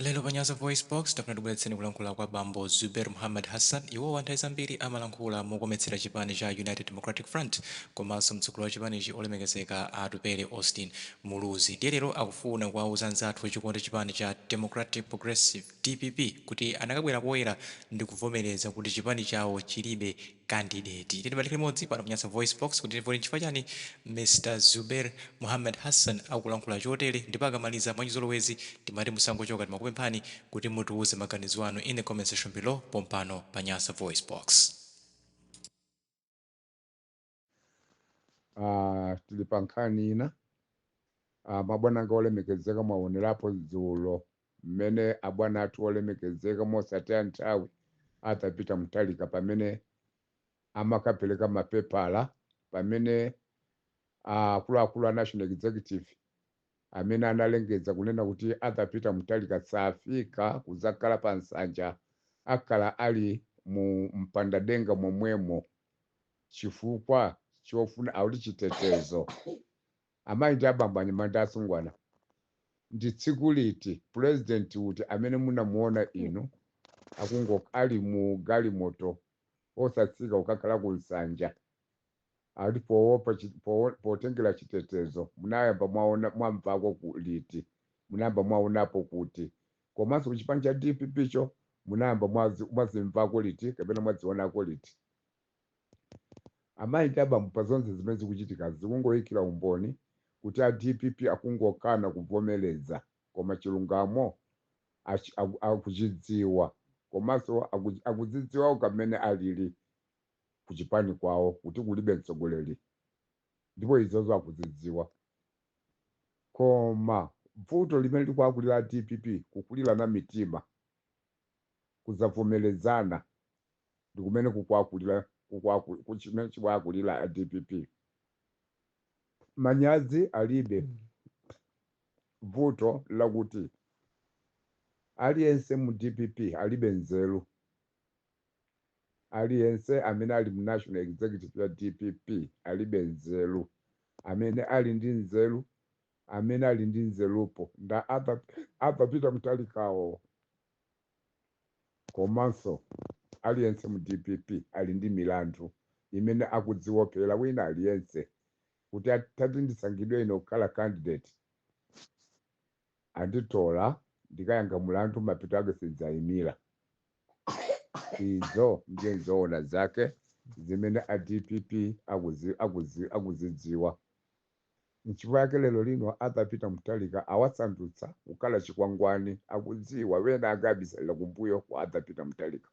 Lelo panyaza voice box takunatibweretseni kulankhula kwa bambo Zuber Muhammad Hassan iwo anthu azambiri amalankhula mokometsera chipani cha United Democratic Front komanso mtsogoleri wa chipanichi olemekezeka atupele Austin Muluzi lero akufuna kuwauza anzathu ochikondi chipani cha Democratic Progressive DPP kuti anakabwera poyera ndi kuvomereza kuti chipani chawo chilibe candidate titibalike limodzi pano panyaza voice box kuti tivone chifukwa chani Mr Zuber Muhammad Hassan akulankhula chotere ndipo akamaliza mwachizolowezi timati musangochoka timakupemphani kuti mutiuze maganizo anu in the comment section below pompano panyaza voice box. Tili pa nkhani ina mabwana anga olemekezeka mwaonerapo dzulo mmene abwana athu olemekezeka mosataya nthawi atapita mtalika pamene amakapereka mapepala pamene akuluakulu a National Executive amene analengeza kunena kuti atapita mtalika safika kuzakhala pa nsanja akhala ali mu mpandadenga momwemo chifukwa chofuna auti chitetezo. Amayi ndi abambo anyamata asungwana ndi tsiku liti president uti amene munamuona inu ali mu galimoto osatsika kukakhala ku nsanja ali potengera chitetezo munayamba mwamvako liti munayamba mwaonapo kuti komanso kuchipani cha DPP cho munayamba mwazimvako liti kapena mwazionako liti. Amayi ndi abambo pa zonse zimene zikuchitika zikungoyikira umboni kuti a DPP akungokana kuvomereza koma chilungamo akuchidziwa komanso akudzidziwawo kamene alili kuchipani kwawo kuti kulibe mtsogoleri ndipo izozo akudzidziwa koma vuto limene likuakulira a DPP kukulirana mitima kuzavomerezana ndi kumene kuchimene chikuakulira a DPP. Manyazi alibe vuto lakuti aliyense mu DPP alibe nzeru, aliyense amene ali mu National Executive ya DPP alibe nzeru, amene ali ndi nzeru amene ali ndi nzerupo nda apapita mtalikawo komanso aliyense mu DPP ali ndi milandu imene akudziwopera wina aliyense kuti atati ndisangidwe ine kukhala candidate anditola ndikayanga mulandu mapito ake sidzayimira. Izo ndiye zoona zake zimene a DPP akuzidziwa. Nchifukwa yake lero lino atapita mtalika awasandutsa kukhala chikwangwani akudziwa wena agabisalira kumbuyo kwa atapita mtalika.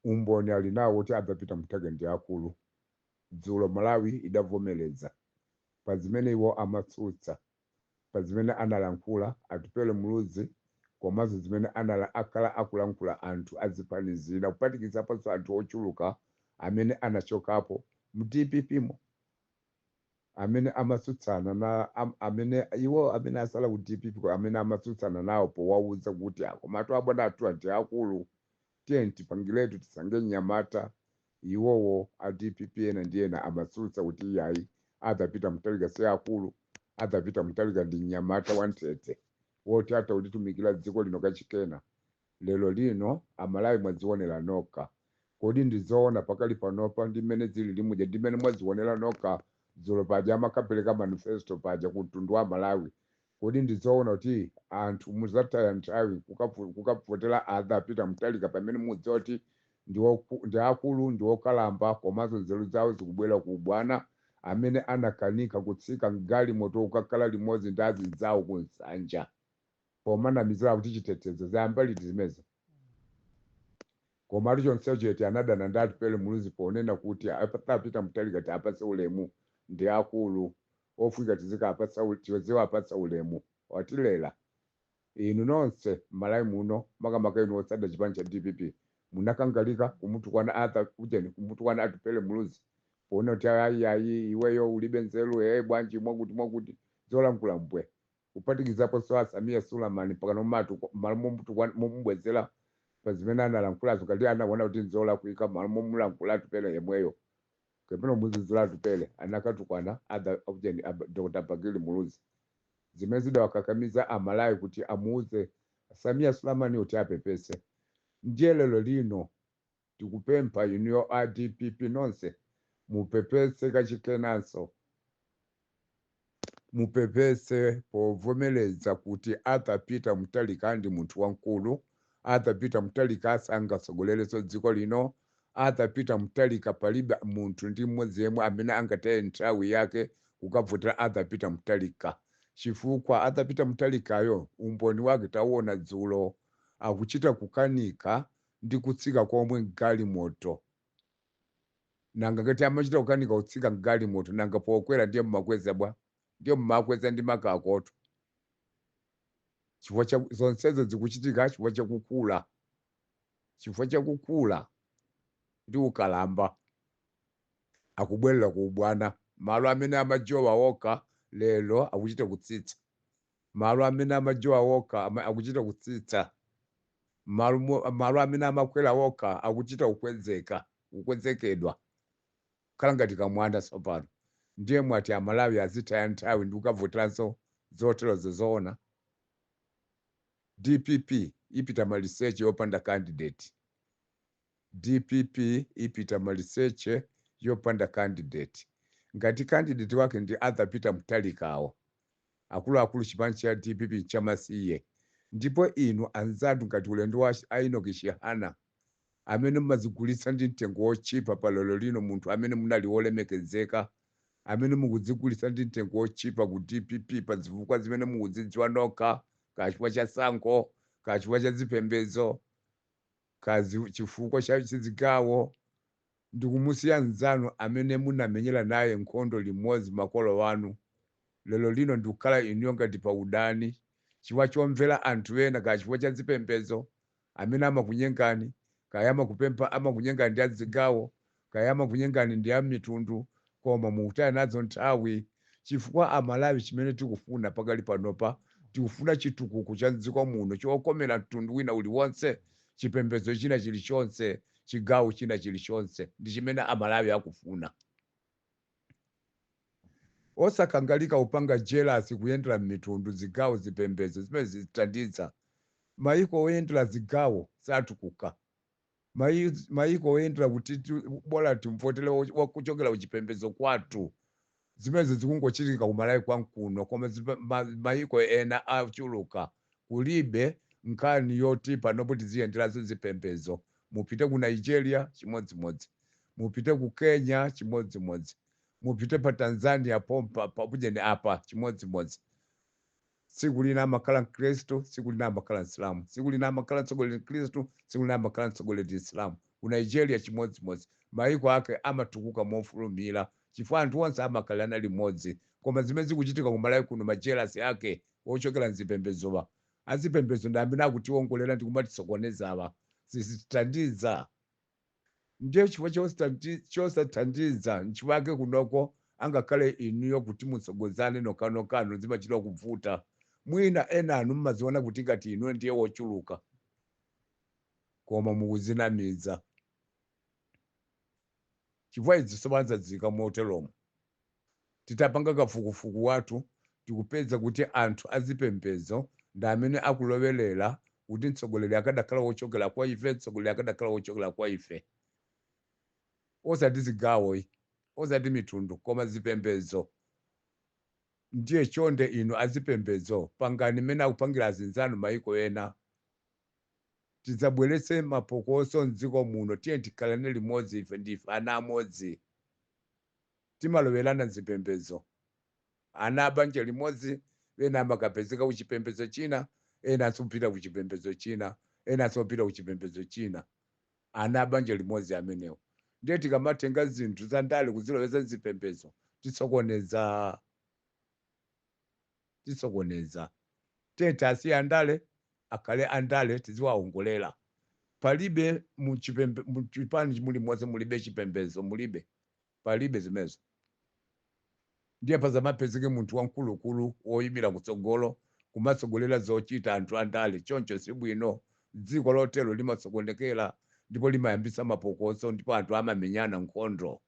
Umboni ali nawo kuti atapita mtalika ndi akulu. Dzulo Malawi idavomereza pa zimene iwo amatsutsa pa zimene analankhula atupele Muluzi komanso zimene akhala akulankhula anthu azipanizira kupatikizaponso anthu ochuluka amene anachokapo mu DPP mo amene amatsutsana na amene iwo amene asala ku DPP amene amatsutsana nawo powauza kuti komatu abwana athu ndi akulu tiye tipangiletu tisange nyamata iwowo a DPP ena ndi ena amatsutsa kuti iyayi atapita mtalika si akulu atapita mtalika ndi nyamata wantete woti ataulitumikira dziko lino kachikena. Lero lino amalawi mwadzionera nokha kodi ndizoona pakali panopa ndi mmene zili limudya ndi mmene mwadzionera nokha dzulo paja amakapereka manifesto paja ku mtundu wa Malawi kodi ndizoona kuti anthu muzataya nthawi kukavotera atapita mtalika pamene mudziwa kuti ndi akulu ndi okalamba komanso nzeru zawo zikubwera ku bwana amene anakanika kutsika mgalimoto kukakhala limodzi ndi azidzawo ku nsanja pomanamizira kuti chitetezo zayamba liti zimeza. Koma chonsecho chete anadana ndi atupele Muluzi ponena kuti atapita mtalika tiapatse ulemu ndi akulu ofika tiziwa apatsa ulemu watilela. Inu nonse Malawi muno makamaka inu otsada chipani cha DPP munakangalika kumutukwana kumutukwana atupele Muluzi pona kuti ayi iweyo ulibe nzeru bwanji mwakuti zolankhula mbwe kupatikizapo so Samia Suleiman pakano mumbwezera pa zimene analankhulazo kati anaona kuti nzola kuika mulankhula atupele yemweyo kapena muzizira atupele anakatukwana Dr. Bagili Muluzi zimene zidawakakamiza amalawi kuti amuuze Samia Sulemani kuti apepese. Ndiye lero lino tikupempha inu a DPP nonse mupepese kachikenanso, mupepese povomereza kuti Arthur Peter Mutharika ndi munthu wamkulu. Arthur Peter Mutharika sangatsogolerenso dziko lino. Arthur Peter Mutharika palibe munthu ndi mmodzi yemwe amene angataye nthawi yake kukavotera Arthur Peter Mutharika, chifukwa Arthur Peter Mutharikayo umboni wake tauona dzulo, akuchita kukanika ndi kutsika komwe mgalimoto. Nanga ngati amachita kukanika kutsika mgalimoto, nanga pokwera ndiye mmakweza bwa, ndiye mmakweza ndi makakoto. Chifukwa cha zonsezo zikuchitika chifukwa chakukula, chifukwa chakukula ndi ukalamba akubwerera ku ubwana. Malo amene amajowa woka lero akuchita kutsitsa, malo amene amajowa woka akuchita kutsitsa, malo amene amakwera woka akuchita kukwezekedwa khala ngati kamwana tsopano. Ndiye mwati amalawi azitaya nthawi ndi kukavoteranso zoterozo zoona. DPP ipita maliseche yopanda candidate. DPP ipita maliseche yopanda candidate. Ngati candidate wake ndi Arthur Peter Mutharikawo, akuluakulu chipani cha DPP chamasiye. Ndipo inu anzatu ngati ulendo wa Enoch Shihana amene mumazigulitsa ndi mtengo wochipa pa lero lino, munthu amene munali wolemekezeka, amene mukudzigulitsa ndi mtengo wochipa ku DPP pa zifukwa zimene mukudzidziwa nokha, kachifukwa cha sankho, kachifukwa cha zipembedzo, chifukwa cha chizigawo. Ndikumusiya nzanu amene munamenyera naye nkhondo limodzi makolo wanu, lero lino ndikukhala inuyo ngati pa udani chifukwa chomvera anthu ena, kachifukwa cha zipembedzo amene amakunyengani, kaya amakunyengani ndi azigawo, kaya amakunyengani ndi amitundu, koma mukutaya nazo nthawi. Chifukwa amalawi chimene tikufuna pakali panopa, tikufuna chitukuko cha dziko muno chokomera mtundu wina uliwonse, chipembedzo china chilichonse, chigawo china chilichonse, ndi chimene amalawi akufuna. Osakangalika upanga jealous kuyendera mitundu, zigawo, zipembedzo zimene zithandiza. Mayiko oyendera zigawo satukuka, mayiko oyendera kuti bora timvotele wakuchokera kuchipembedzo kwathu, zimene zikungochitika kumalawi kwankuno, koma mayiko ena achuluka kulibe nkhani yoti panopo tiziyenderazo zipembedzo. Mupite ku Nigeria chimodzimodzi, mupite ku Kenya chimodzimodzi, mupite pa Tanzania papujeni apa chimodzimodzi. Tsiku lina amakhala Mkristu, tsiku lina amakhala Msilamu, tsiku lina amakhala mtsogoleri Mkristu, tsiku lina amakhala mtsogoleri Islamu. Ku Nigeria chimodzimodzi, mayiko ake amatukuka mofulumira chifukwa anthu onse amakhalana limodzi. Koma zimene zikuchitika kumalawi kuno, majealous ake ochokera mzipembedzowa, azipembedzo ndi amene akutiwongolera ndi kumatisokonezawa, sizithandiza. Ndiye chifukwa chosathandiza nchiwake kunoko angakhale inuyo kuti mutsogozane nokhanokano zimachita kuvuta. Mwina ena anu mmaziona kuti ngati inuyo ndiye wochuluka, koma mukuzinamiza. Chifukwa izi sobanzazika moteromo. Titapanga kafukufuku wathu tikupeza kuti anthu azipembedzo ndi amene akulowerera kuti mtsogoleri akadakhala wochokera kwa ife, mtsogoleri akadakhala wochokera kwa ife. Osati zigawo, osati mitundu, koma zipembedzo. Ndiye chonde inu azipembedzo pangani mmene akupangira azinzanu mayiko ena. Tidzabweretse mapokoso mdziko muno, tiye tikhalane limodzi, ife ndife ana amodzi. Timalowerana zipembedzo, ana abanja limodzi, ena amakapezeka kuchipembedzo china, ena asopita kuchipembedzo china, ena asopita kuchipembedzo china, ana abanja limodzi amenewo. Ndiye tikamatenga zinthu za ndale kuziloweza zipembedzo, tisokoneza. Tiye tasiye andale akhale andale, tiziwaongolera. Palibe muchipani mulimodzi mulibe chipembedzo, mulibe, palibe zimezo. Ndiye pazamapezeke munthu wamkulukulu woyimira kutsogolo kumatsogolera zochita anthu andale. Choncho sibwino, dziko lotero limatsogolekera ndipo limayambisa mapokoso, ndipo anthu amamenyana nkhondo.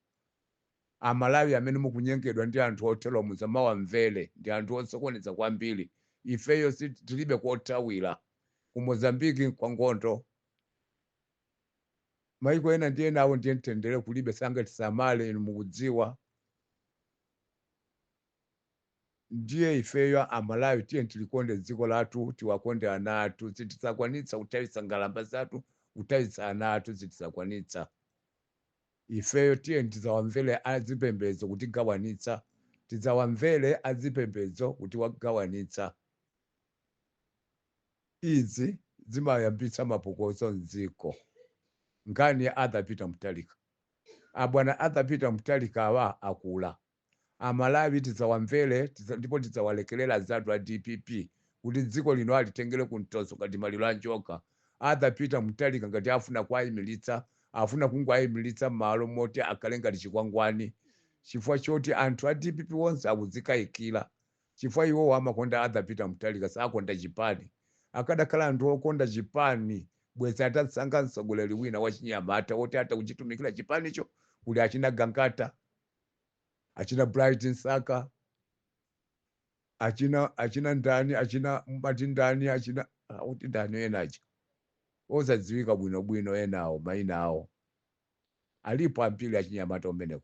amalawi amene mukunyengedwa ndi anthu otero musamawamvere, ndi anthu osokoneza kwambiri. Ifeyo tilibe kothawira, ku Mozambiki kwa nkhondo, maiko ena ndi enawo ndiye mtendere kulibe, sanga tisamale, inu mukudziwa. Ndiye ifeyo amalawi tiye tilikonde dziko lathu, tiwakonde ana athu. Sitisakwanitsa kutayitsa ngalamba zathu, kutayitsa ana athu sitisakwanitsa. Ifeyo tiye tidzawamvere azipembedzo kuti gawanitsa, tidzawamvere azipembedzo kuti wagawanitsa. Izi zimayambitsa mapokoso mdziko. Nkhani ya Arthur Peter Mutharika, abwana Arthur Peter Mutharika awa akula. Amalawi tidzawamvere ndipo tidzawalekerera zathu a DPP kuti dziko lino alitengere kumtoso ngati maliro a njoka. Arthur Peter Mutharika ngati afuna kuayimiritsa, afuna kungoayimiritsa m'malo moti akhale ngati chikwangwani, chifukwa choti anthu a DPP onse akudzikayikira, chifukwa iwowo amakonda Arthur Peter Mutharika, sakonda chipani. Akadakhala anthu okonda chipani, bweza atatsanga mtsogoleri wina wa Chinyamata woti atakuchitumikira chipanicho, kuli achina Gangata, achina Bright Nsaka, achina ndani, achina Mbati ndani, achina kuti ndani enachi osadziwika bwinobwino enawo mayina awo. Alipo ambiri achinyamata umeneko,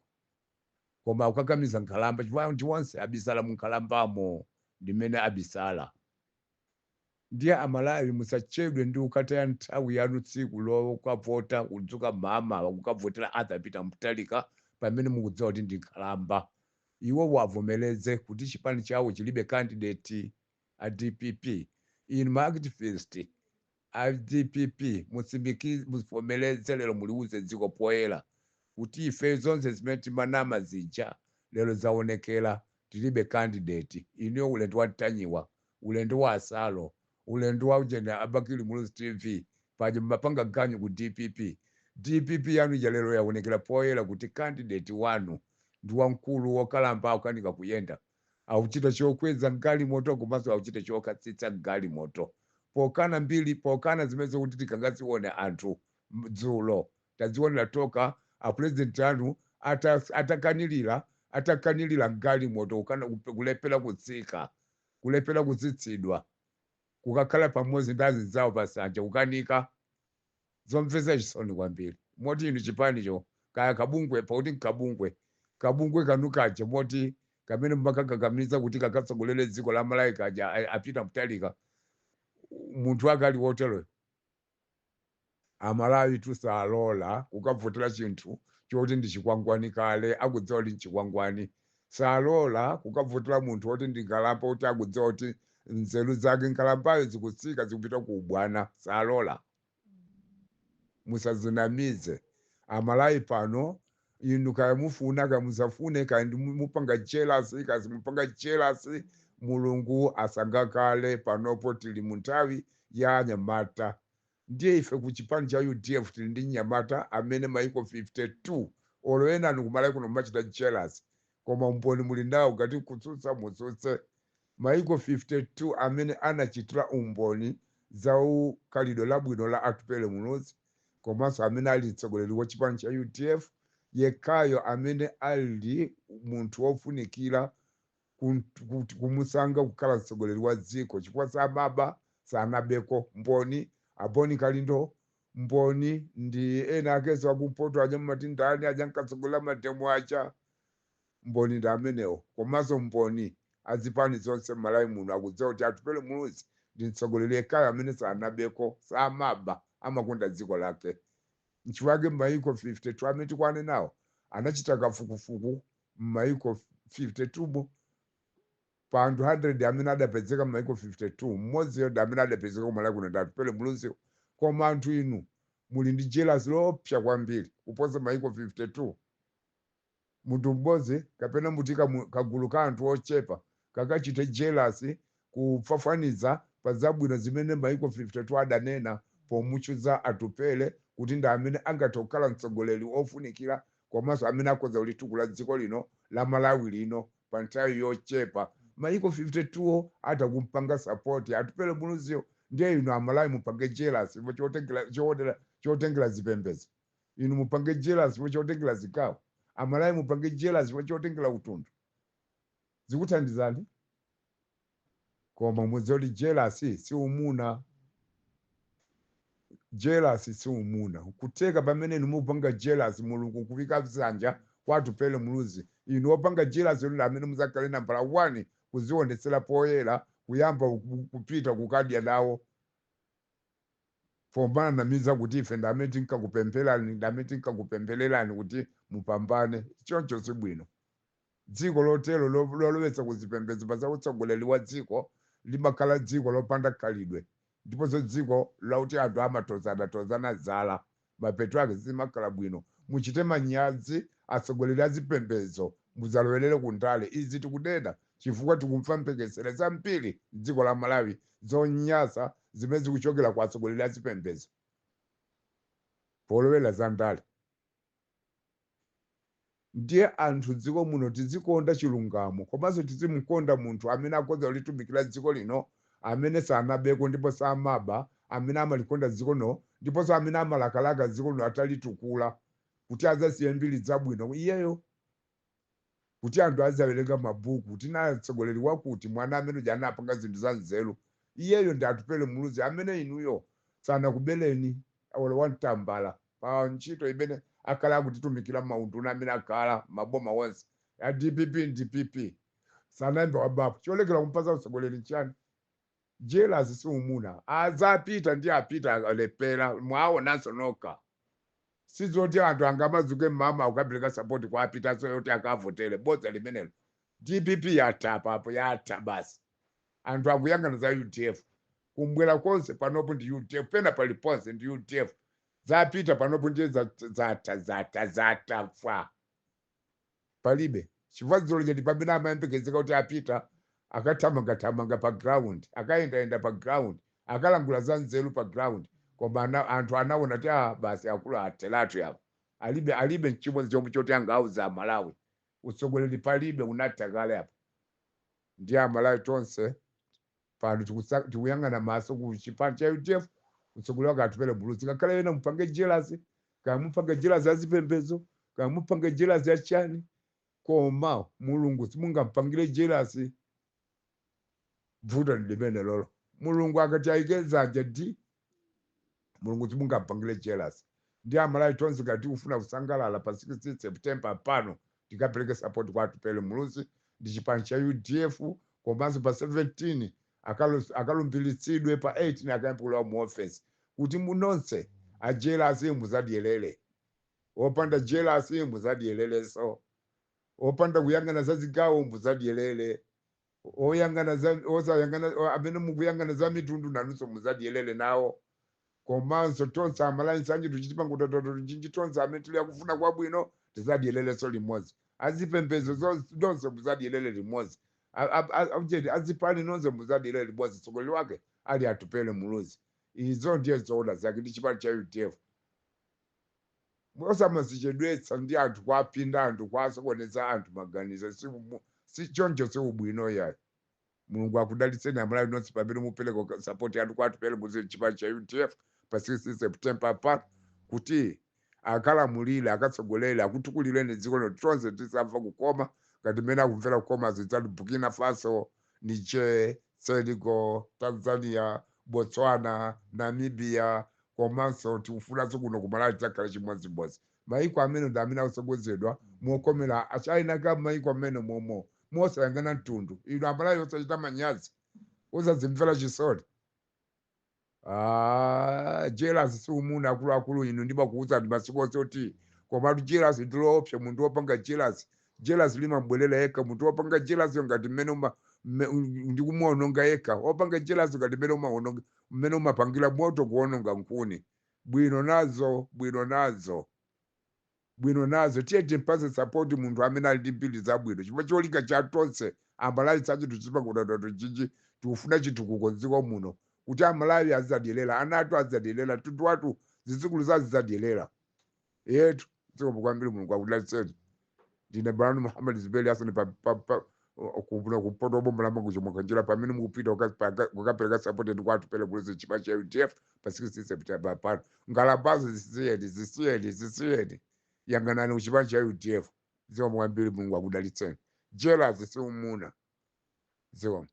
koma ukakamiza nkhalamba, chifukwa anthu onse abisala mu nkhalambamo, ndimene abisala. Ndiye amalawi musachedwe ndi ukataya nthawi yanu tsiku lokavota, kudzuka mama wakukavotera Arthur Peter Mutharika pamene mukudziwa kuti ndi nkhalamba. Iwo wavomereze kuti chipani chawo chilibe candidate a DPP. Inu ma-activist a DPP musivomereze lero, muliuze dziko poyera kuti ife zonse zimene timanama zija lero zaonekera, tilibe candidate. Iniyo ulendo watanyiwa, ulendo wa asalo, ulendo wa ujena Abakili Muluzi TV paja mapanga ganyu ku DPP. DPP yanu ija lero yaonekera poyera kuti candidate wanu ndi wamkulu wokalamba akukanika kuyenda, akuchita chokweza galimoto komanso akuchita chokatsitsa galimoto. Pokana zimene kuti tikangazione anthu dzulo tazionera toka apresident anu atakanilira galimoto kulepera kutsika, kulepera kutsitsidwa, kukakhala pamodzi ndi azinzawo pasanja kukanika. Zomvetsa chisoni kwambiri. Moti inu chipanicho kaya kabungwe, pakuti kabungwe kanu kaja moti kamene mmakakakamiza kuti kakatsogolere dziko la Malawi kaja a Peter Mutharika, munthu akali woteroyo. Amalawi tusalola kukavotera chinthu choti ndi chikwangwani kale, akudziwa kuti chikwangwani. Salola kukavotera munthu woti ndi nkhalamba, kuti akudziwa kuti nzeru zake nkhalambayo zikutsika zikupita ku ubwana. Salola, musazinamize. Amalawi pano inu kaya mufuna kaya musafune, kaya mupanga jealousy, kaya mupanga jealousy, Mulungu asangakale panopo tili munthawi ya anyamata. Ndiye ife ku chipani cha UDF tili ndi nyamata amene maiko 52 olo ena anu kumalawi kuno machita jealousy, koma umboni muli nawo ngati kutsutsa mutsutse. Maiko 52 amene anachitira umboni za ukhalidwe labwino la Atupele Muluzi, komanso amene ali mtsogoleri wa chipani cha UDF, yekhayo amene ali munthu wofunikira kumusanga kukhala mtsogoleri wa dziko, chifukwa samaba sanabeko. Mboni Aboni Kalindo, mboni ndi ena akeso akumpoto aja mmati ndani aja nkatsogolera matemu acha, mboni ndi amenewo. Komanso mboni azipani zonse Malawi muno akudziwa kuti Atupele Muluzi ndi mtsogoleri yekhayo amene sanabeko, samaba, amakonda dziko lake. Nchiwake maiko 52 amene tikwane nawo anachita kafukufuku m'maiko 52 pa anthu 100 amene adapezeka m'maiko 52, mmodzi yodda amene adapezeka kumalawi kuno ndi Atupele Muluzi. Koma anthu inu muli ndi jealousy lopsa kwambiri kuposa maiko 52. Munthu mmodzi kapena mutika kagulu ka anthu ochepa kakachite jealousy kupfafaniza pa zabwino zimene maiko 52 adanena pomuchuza Atupele kuti ndi amene angathe kukhala mtsogoleri ofunikira, komanso amene akhoza kulitukula dziko lino la Malawi lino pa nthawi yochepa. Maiko 52 atakumpanga support Atupele Muluziyo. Ndiye inu amalawi mupange jealousy chotengera zipembedzo, inu mupange jealousy chotengera zikawo. amalawi mupange jealous wachotengera utundu zikuthandizani koma mudziwa jealous si umuna jealous si umuna kuteka pamene mupanga jealous mulungu kuvika msanja kwatupele muluzi inu opanga jealous lero amene muzakhale nambala 1 kuzionetsera poyera kuyamba kupita kukadya nawo fombana na miza kuti ife ndamene tinkakupemphererani kuti mupambane choncho si bwino dziko lotero lolowetsa kuzipembedzo pa za utsogoleri wa dziko limakhala dziko lopanda khalidwe ndiponso dziko lauti anthu amatozana zala mapeto ake zimakhala bwino muchite manyazi atsogoleri a zipembedzo muzalowelere kundale izi tikudena chifukwa tikumva mpekesera zambiri dziko la Malawi zonyasa zimene zikuchokera kwa atsogoleri a zipembedzo polowera za ndale ndiye anthu dziko muno tizikonda chilungamo komanso tizimukonda munthu amene akonza kulitumikira dziko lino amene sanabeko ndipo samaba amene amalikonda dziko lino ndiponso amene amalakalaka dziko lino atalitukula kuti azasiye mbiri zabwino iyeyo kuti anthu azawerenga mabhuku kuti naye atsogoleri wakuti mwana amene uja anapanga zinthu za nzeru iyeyo ndi atupele muluzi amene inuyo sanakubeleni awolo wantambala pa ntchito imene akhala akutitumikira maunduna amene akhala maboma onse ya DPP DPP sanayamba wabapo cholekera kumpasa utsogoleri nchani jealous si umuna azapita ndi apita alepera mwaonanso nokha sizoti anthu angamazuke mama ukapereka support kwa apita so yoti akavotere bodza limenelo DPP yatha papo yatha basi anthu akuyang'ana za UDF kumbwera konse panopo ndi UDF pena paliponse ndi UDF zapita panopo ndiye zata fa palibe chifukwa dzolo cheti pamene amayembekezeka kuti apita akathamangathamanga pa ground akayendaenda pa ground akalangula za nzeru pa ground koma anthu anaona ti basi akulu athelatu yapo alibe nchimodzi chomwe choti angauza Malawi utsogoleri palibe unatha kale apo ndiye Amalawi tonse pano tikuyang'ana maso ku chipani cha UDF utsogoleri wake atupele muluzi ngakhale yena mupange jealous kaya mupange jealous ya zipembedzo kaya mupange jealous ya chani koma mulungu simungampangire jealous vuto ndi limene lolo mulungu akati ayike dzanja di mulungu simungampangire jealous ndi Amalawi tonse ngati ufuna kusangalala pa 16 September pano tikapereke support kwa atupele muluzi ndi chipani cha UDF komanso pa 17 akalumbiritsidwe pa 18 akayambikula mu office kuti munonse a jealous muzadiyelele opanda jealous muzadiyeleleso opanda kuyang'ana za zigawo muzadiyelele osayang'ana amene mukuyang'ana za mitundu nanunso muzadiyelele nawo komanso tonse Amalawi sanje tuchitipa ngutototo chinji tonse amene tili akufuna kwabwino tizadiyeleleso limodzi azipembedzo zonse muzadiyelele limodzi azipani nonse muzadiyelele limodzi tsogoleri wake ali atupele muluzi izo ndiye zoona zake ndi chipani cha UDF osamazichedwetsa ndi anthu kwapinda anthu kwasokoneza anthu maganizo si choncho si ubwino yayi mulungu akudalitseni Amalawi nonse pamene mupereka support yanu kwa atupele muluzi chipani cha UDF pa 6 September pa kuti akalamulire akatsogolere akutukulireni dziko lino tonse tisamva kukoma ngati mmene akumvera kukoma zidzali Burkina Faso Niger Senegal Tanzania Botswana Namibia komanso tikufunanso kuno ku Malawi tidzakhala chimodzimodzi maiko amene ndi amene akusogozedwa mokomera achayinaka maiko amene momo mosayang'ana mtundu ino Amalawi osachita manyazi osazimvera chisoni jealous si umuna akuluakulu inu ndimakuwuza ndi masiku onse oti komatu jealous ndiloopsa munthu wopanga jealous limabwerera yekha munthu wopanga jealous ngati mmene ndikumuwononga yekha wopanga jealous ngati mmene umapangira moto kuwononga nkhuni bwino nazo tiye timpase support munthu amene ali ndi mbiri zabwino chifukwa cholinga cha tonse Amalawi sanje tuchipa kudododo chinji tikufuna chitukuko dziko muno kuti Amalawi azadiyelera ana athu azadiyelera tundu wathu zidzukulu zazizadiyelera yetu zikomo kwambiri mulungu akudalitseni ndine Barani Muhammad Zuberi Hassan kupuna kupota bomba la mangu chomwe kanjira pamene mukupita kukapereka support ndi kwa atupele muluzi chipani cha UDF pa 6 September pano ngalabazo zisiyeni yang'anani kuchipani cha UDF ziwa mwambiri Mulungu akudalitseni. Jealous siumuna ziwa.